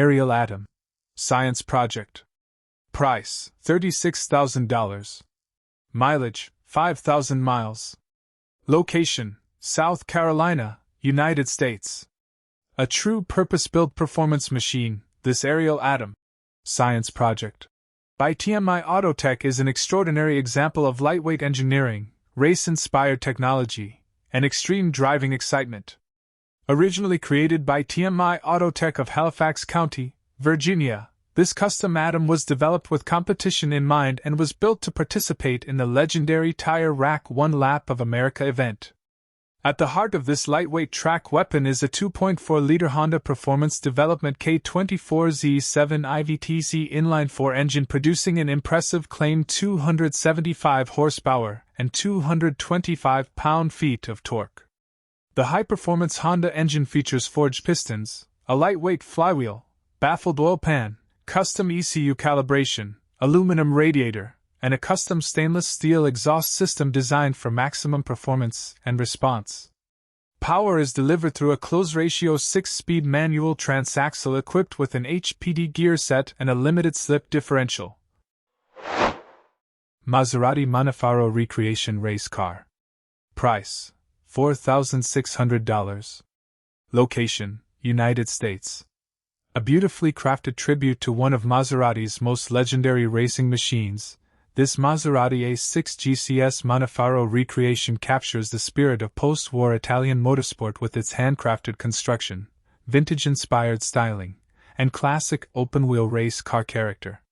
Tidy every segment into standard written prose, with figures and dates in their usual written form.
Aerial Atom. Science project. Price, $36,000. Mileage, 5,000 miles. Location, South Carolina, United States. A true purpose-built performance machine, this Aerial Atom. Science project. By TMI Autotech is an extraordinary example of lightweight engineering, race-inspired technology, and extreme driving excitement. Originally created by TMI Autotech of Halifax County, Virginia, this custom atom was developed with competition in mind and was built to participate in the legendary Tire Rack One Lap of America event. At the heart of this lightweight track weapon is a 2.4-liter Honda Performance Development K24Z7 IVTC inline-4 engine producing an impressive claimed 275 horsepower and 225 pound-feet of torque. The high-performance Honda engine features forged pistons, a lightweight flywheel, baffled oil pan, custom ECU calibration, aluminum radiator, and a custom stainless steel exhaust system designed for maximum performance and response. Power is delivered through a close-ratio 6-speed manual transaxle equipped with an HPD gear set and a limited slip differential. Maserati Montefiore Recreation Race Car. Price, $4,600. Location, United States. A beautifully crafted tribute to one of Maserati's most legendary racing machines, this Maserati A6 GCS Montefiore Recreation captures the spirit of post-war Italian motorsport with its handcrafted construction, vintage-inspired styling, and classic open-wheel race car character.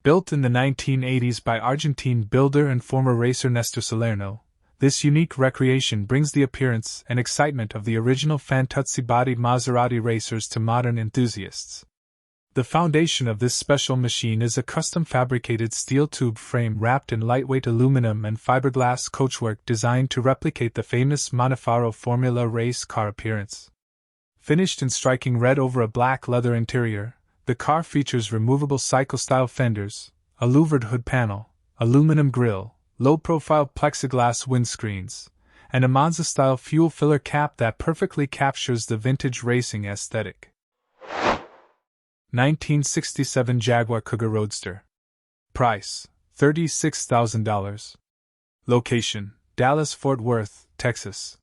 Built in the 1980s by Argentine builder and former racer Nestor Salerno, this unique recreation brings the appearance and excitement of the original Fantuzzi-bodied Maserati racers to modern enthusiasts. The foundation of this special machine is a custom-fabricated steel tube frame wrapped in lightweight aluminum and fiberglass coachwork designed to replicate the famous Montefiore Formula race car appearance. Finished in striking red over a black leather interior, the car features removable cycle-style fenders, a louvered hood panel, aluminum grille, low-profile plexiglass windscreens, and a Monza-style fuel filler cap that perfectly captures the vintage racing aesthetic. 1967 Jaguar Cougar Roadster. Price, $36,000. Location, Dallas-Fort Worth, Texas.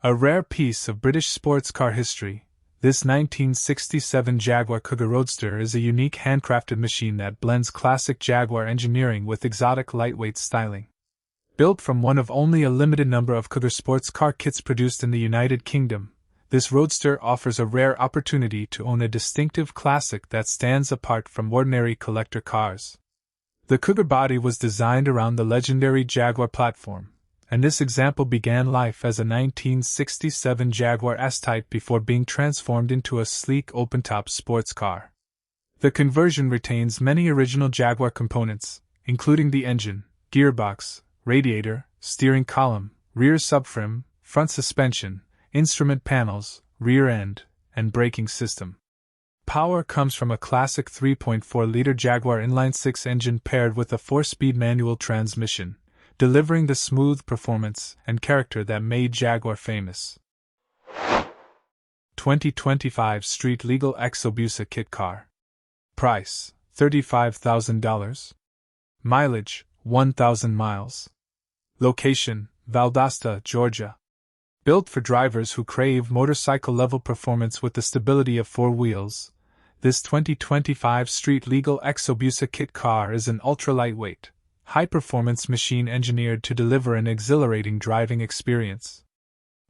A rare piece of British sports car history, this 1967 Jaguar Cougar Roadster is a unique handcrafted machine that blends classic Jaguar engineering with exotic lightweight styling. Built from one of only a limited number of Cougar sports car kits produced in the United Kingdom, this Roadster offers a rare opportunity to own a distinctive classic that stands apart from ordinary collector cars. The Cougar body was designed around the legendary Jaguar platform, and this example began life as a 1967 Jaguar S-Type before being transformed into a sleek open-top sports car. The conversion retains many original Jaguar components, including the engine, gearbox, radiator, steering column, rear subframe, front suspension, instrument panels, rear end, and braking system. Power comes from a classic 3.4-liter Jaguar inline-6 engine paired with a 4-speed manual transmission, delivering the smooth performance and character that made Jaguar famous. 2025 Street Legal Exobusa Kit Car. Price, $35,000. Mileage, 1,000 miles. Location, Valdosta, Georgia. Built for drivers who crave motorcycle-level performance with the stability of 4 wheels, This 2025 street-legal Exobusa kit car is an ultra-lightweight, high-performance machine engineered to deliver an exhilarating driving experience.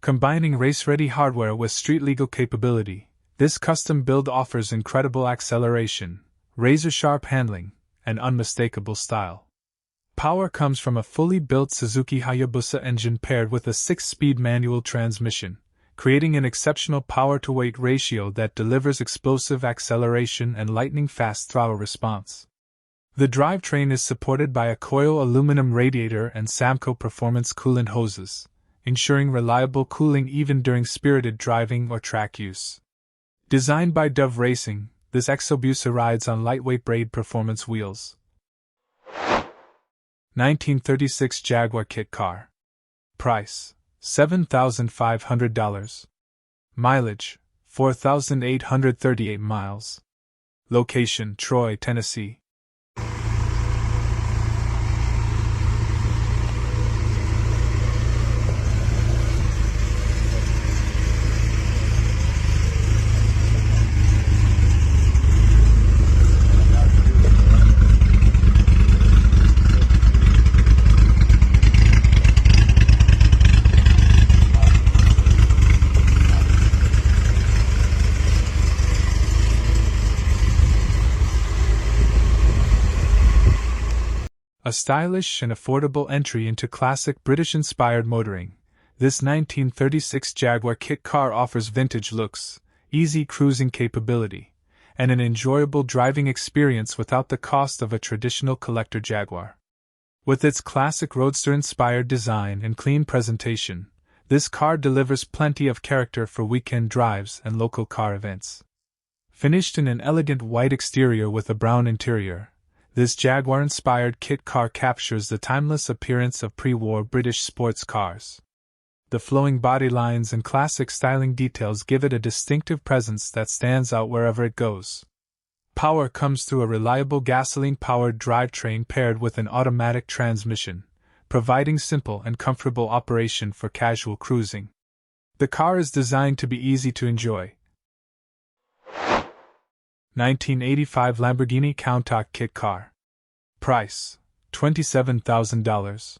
Combining race-ready hardware with street-legal capability, this custom build offers incredible acceleration, razor-sharp handling, and unmistakable style. Power comes from a fully built Suzuki Hayabusa engine paired with a 6-speed manual transmission, creating an exceptional power-to-weight ratio that delivers explosive acceleration and lightning-fast throttle response. The drivetrain is supported by a coil aluminum radiator and Samco performance coolant hoses, ensuring reliable cooling even during spirited driving or track use. Designed by Dove Racing, this Exobusa rides on lightweight braid performance wheels. 1936 Jaguar kit car. Price: $7,500. Mileage: 4,838 miles. Location: Troy, Tennessee. A stylish and affordable entry into classic British-inspired motoring, this 1936 Jaguar kit car offers vintage looks, easy cruising capability, and an enjoyable driving experience without the cost of a traditional collector Jaguar. With its classic roadster-inspired design and clean presentation, this car delivers plenty of character for weekend drives and local car events. Finished in an elegant white exterior with a brown interior, this Jaguar-inspired kit car captures the timeless appearance of pre-war British sports cars. The flowing body lines and classic styling details give it a distinctive presence that stands out wherever it goes. Power comes through a reliable gasoline-powered drivetrain paired with an automatic transmission, providing simple and comfortable operation for casual cruising. The car is designed to be easy to enjoy. 1985 Lamborghini Countach kit car. Price: $27,000.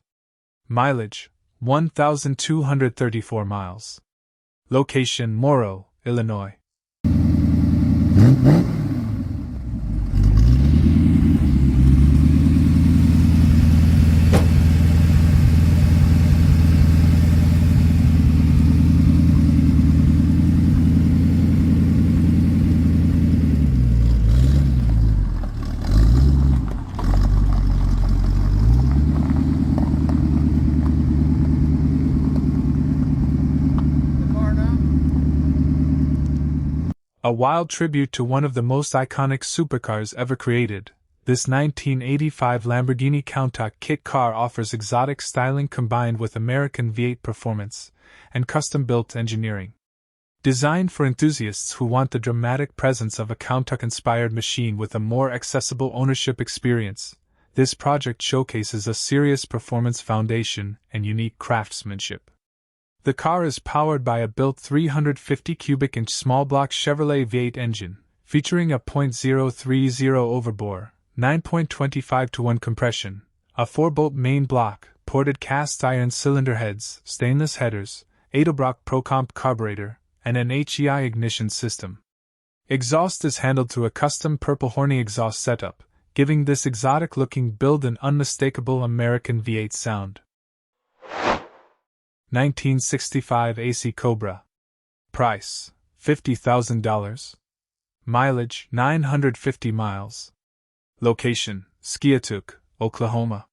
Mileage: 1,234 miles. Location: Morrow, Illinois. A wild tribute to one of the most iconic supercars ever created, this 1985 Lamborghini Countach kit car offers exotic styling combined with American V8 performance and custom-built engineering. Designed for enthusiasts who want the dramatic presence of a Countach-inspired machine with a more accessible ownership experience, this project showcases a serious performance foundation and unique craftsmanship. The car is powered by a built 350 cubic inch small block Chevrolet V8 engine, featuring a .030 overbore, 9.25:1 compression, a 4-bolt main block, ported cast iron cylinder heads, stainless headers, Edelbrock ProComp carburetor, and an HEI ignition system. Exhaust is handled through a custom Purple Horny exhaust setup, giving this exotic-looking build an unmistakable American V8 sound. 1965 AC Cobra. Price: $50,000. Mileage: 950 miles. Location: Skiatook, Oklahoma.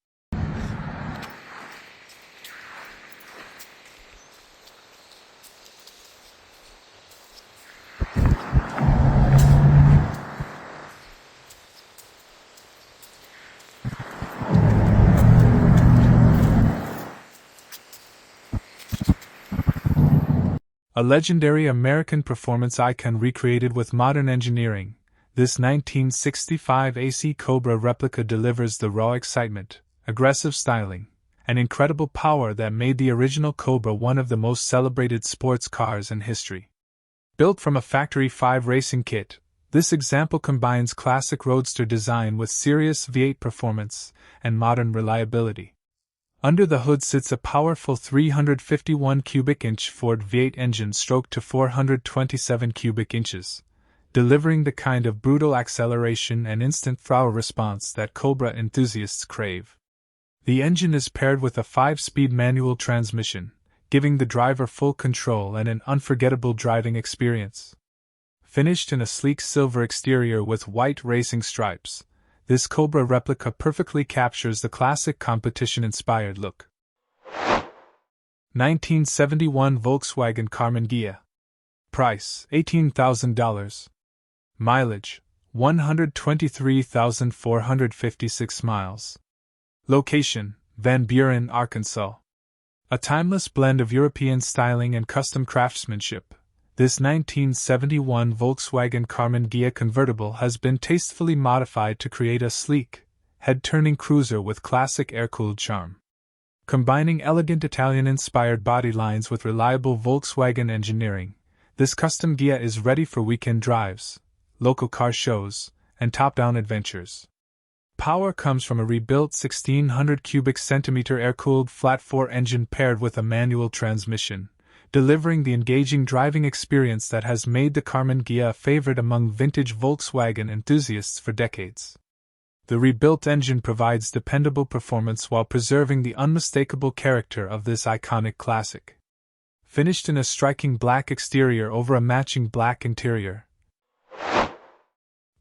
A legendary American performance icon recreated with modern engineering, this 1965 AC Cobra replica delivers the raw excitement, aggressive styling, and incredible power that made the original Cobra one of the most celebrated sports cars in history. Built from a factory 5 racing kit, This example combines classic roadster design with serious V8 performance and modern reliability. Under the hood sits a powerful 351 cubic inch Ford V8 engine stroked to 427 cubic inches, delivering the kind of brutal acceleration and instant throttle response that Cobra enthusiasts crave. The engine is paired with a 5-speed manual transmission, giving the driver full control and an unforgettable driving experience. Finished in a sleek silver exterior with white racing stripes, this Cobra replica perfectly captures the classic competition-inspired look. 1971 Volkswagen Karmann Ghia. Price $18,000. Mileage 123,456 miles. Location Van Buren, Arkansas. A timeless blend of European styling and custom craftsmanship, this 1971 Volkswagen Karmann Ghia convertible has been tastefully modified to create a sleek, head-turning cruiser with classic air-cooled charm. Combining elegant Italian-inspired body lines with reliable Volkswagen engineering, this custom Ghia is ready for weekend drives, local car shows, and top-down adventures. Power comes from a rebuilt 1600 cubic centimeter air-cooled flat-4 engine paired with a manual transmission, delivering the engaging driving experience that has made the Karmann Ghia a favorite among vintage Volkswagen enthusiasts for decades. The rebuilt engine provides dependable performance while preserving the unmistakable character of this iconic classic. Finished in a striking black exterior over a matching black interior.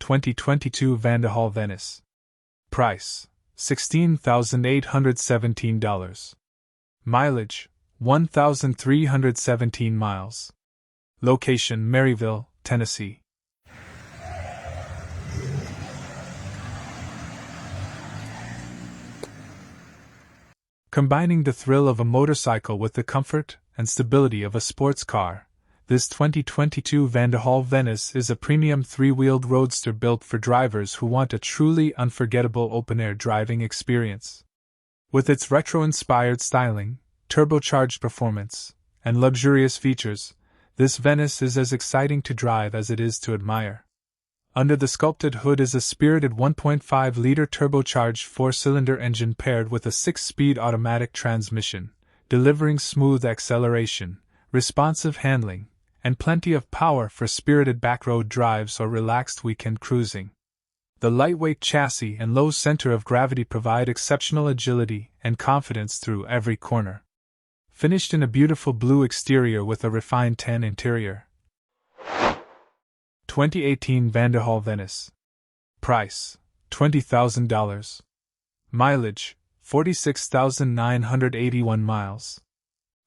2022 Vanderhall Venice. Price $16,817. Mileage 1,317 miles. Location Maryville, Tennessee. Combining the thrill of a motorcycle with the comfort and stability of a sports car, this 2022 Vanderhall Venice is a premium three-wheeled roadster built for drivers who want a truly unforgettable open-air driving experience. With its retro-inspired styling, turbocharged performance, and luxurious features, this Venice is as exciting to drive as it is to admire. Under the sculpted hood is a spirited 1.5-liter turbocharged 4-cylinder engine paired with a 6-speed automatic transmission, delivering smooth acceleration, responsive handling, and plenty of power for spirited backroad drives or relaxed weekend cruising. The lightweight chassis and low center of gravity provide exceptional agility and confidence through every corner. Finished in a beautiful blue exterior with a refined tan interior. 2018 Vanderhall Venice. Price $20,000. Mileage 46,981 miles.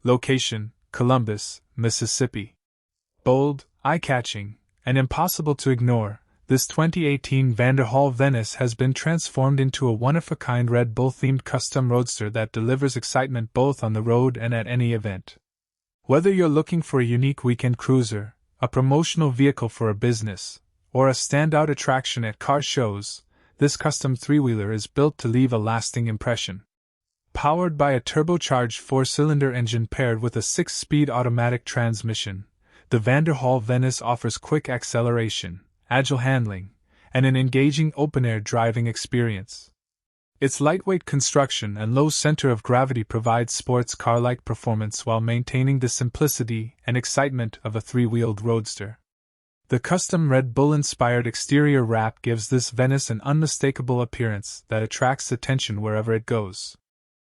Location Columbus, Mississippi. Bold, eye-catching, and impossible to ignore, this 2018 Vanderhall Venice has been transformed into a one-of-a-kind Red Bull-themed custom roadster that delivers excitement both on the road and at any event. Whether you're looking for a unique weekend cruiser, a promotional vehicle for a business, or a standout attraction at car shows, this custom three-wheeler is built to leave a lasting impression. Powered by a turbocharged 4-cylinder engine paired with a 6-speed automatic transmission, the Vanderhall Venice offers quick acceleration, agile handling, and an engaging open-air driving experience. Its lightweight construction and low center of gravity provide sports car-like performance while maintaining the simplicity and excitement of a three-wheeled roadster. The custom Red Bull-inspired exterior wrap gives this Venice an unmistakable appearance that attracts attention wherever it goes.